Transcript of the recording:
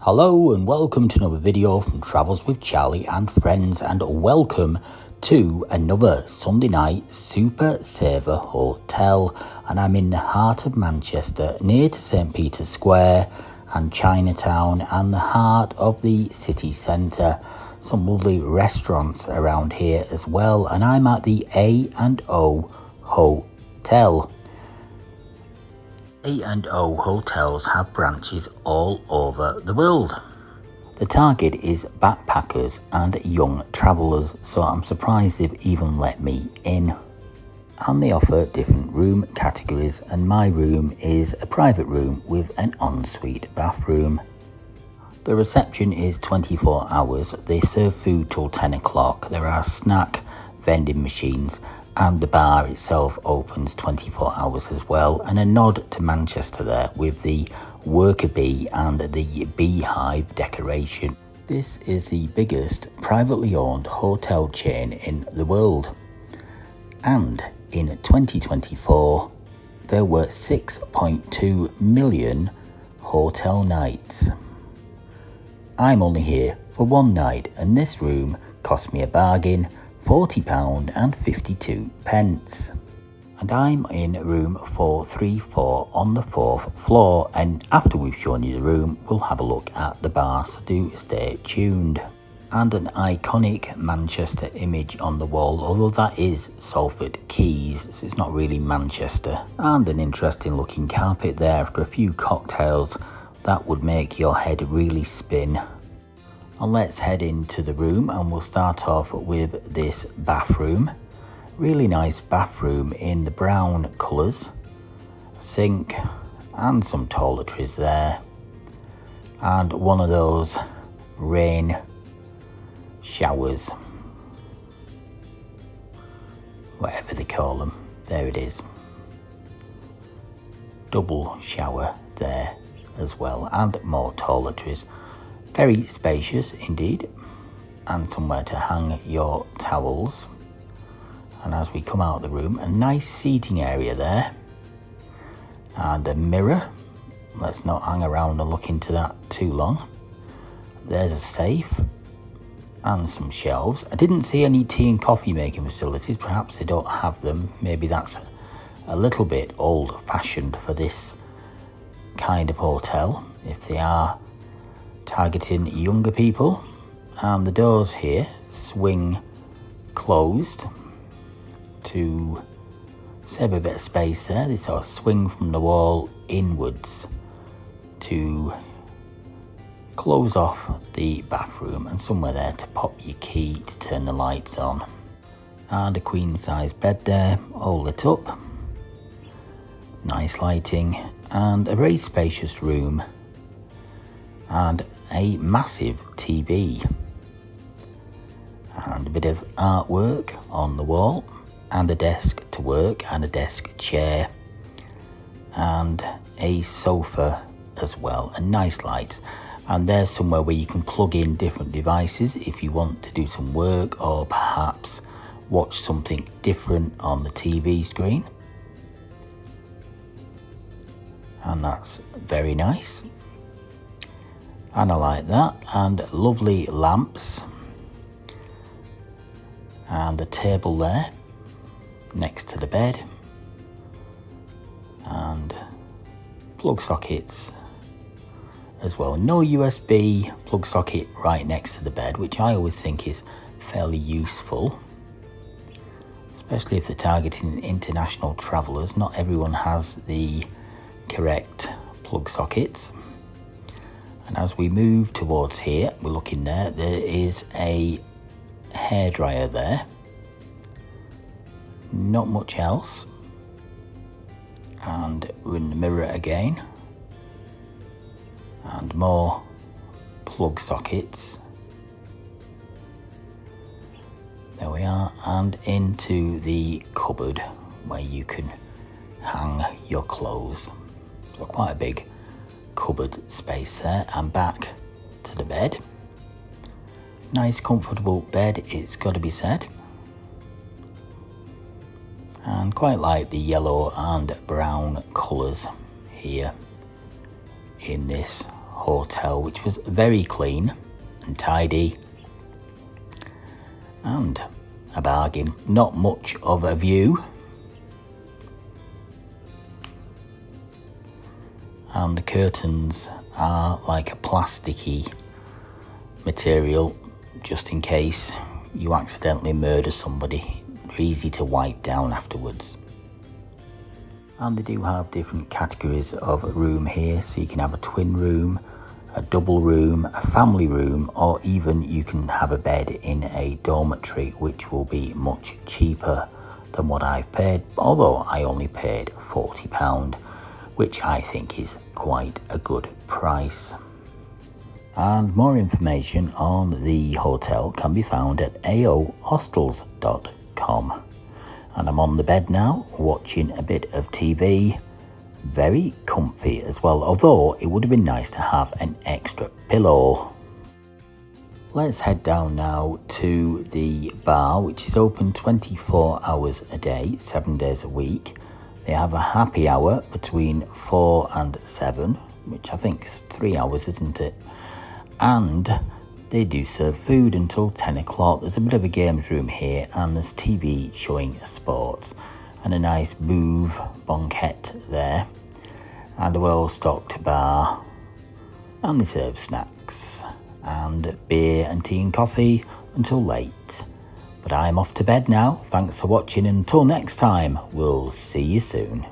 Hello and welcome to another video from Travels with Charlie and Friends, and welcome to another Sunday night Super Saver Hotel. And I'm in the heart of Manchester, near to St Peter's Square and Chinatown, and the heart of the city centre. Some lovely restaurants around here as well, and I'm at the A&O Hotel. A&O hotels have branches all over the world. The target is backpackers and young travellers, so I'm surprised they've even let me in. And they offer different room categories, and my room is a private room with an ensuite bathroom. The reception is 24 hours, they serve food till 10 o'clock, there are snack vending machines, and the bar itself opens 24 hours as well. And a nod to Manchester there with the worker bee and the beehive decoration. This is the biggest privately owned hotel chain in the world, and in 2024 there were 6.2 million hotel nights. I'm only here for one night, and this room cost me a bargain, £40.52. And I'm in room 434 on the 4th floor, and after we've shown you the room we'll have a look at the bar, so do stay tuned. And an iconic Manchester image on the wall, although that is Salford Quays, so it's not really Manchester. And an interesting looking carpet there after a few cocktails that would make your head really spin. And let's head into the room, and we'll start off with this bathroom. Really nice bathroom in the brown colours. Sink and some toiletries there. And one of those rain showers, whatever they call them. There it is. Double shower there as well, and more toiletries. Very spacious indeed, and somewhere to hang your towels. And as we come out of the room, a nice seating area there, and a mirror. Let's not hang around and look into that too long. There's a safe and some shelves. I didn't see any tea and coffee making facilities. Perhaps they don't have them. Maybe that's a little bit old-fashioned for this kind of hotel, if they are targeting younger people. And the doors here swing closed to save a bit of space there. They sort of swing from the wall inwards to close off the bathroom, and somewhere there to pop your key to turn the lights on. And a queen size bed there, all lit up. Nice lighting, and a very spacious room, and a massive TV, and a bit of artwork on the wall, and a desk to work, and a desk chair, and a sofa as well, and nice lights. And there's somewhere where you can plug in different devices if you want to do some work, or perhaps watch something different on the TV screen. And that's very nice, and I like that. And lovely lamps, and the table there next to the bed, and plug sockets as well. No USB plug socket right next to the bed, which I always think is fairly useful, especially if they're targeting international travellers. Not everyone has the correct plug sockets. And as we move towards here, we're looking there is a hairdryer there, not much else. And we're in the mirror again, and more plug sockets. There we are, and into the cupboard where you can hang your clothes. So quite a big cupboard space there, and back to the bed. Nice comfortable bed, it's got to be said. And quite like the yellow and brown colours here in this hotel, which was very clean and tidy and a bargain. Not much of a view, and the curtains are like a plasticky material, just in case you accidentally murder somebody. They're easy to wipe down afterwards. And they do have different categories of room here, so you can have a twin room, a double room, a family room, or even you can have a bed in a dormitory, which will be much cheaper than what I've paid, although I only paid £40, which I think is quite a good price. And more information on the hotel can be found at aohostels.com. And I'm on the bed now, watching a bit of TV. Very comfy as well, although it would have been nice to have an extra pillow. Let's head down now to the bar, which is open 24 hours a day, 7 days a week. They have a happy hour between 4 and 7, which I think is 3 hours, isn't it? And they do serve food until 10 o'clock. There's a bit of a games room here, and there's TV showing sports, and a nice Move banquette there, and a well-stocked bar, and they serve snacks and beer and tea and coffee until late. But I'm off to bed now. Thanks for watching, and until next time, we'll see you soon.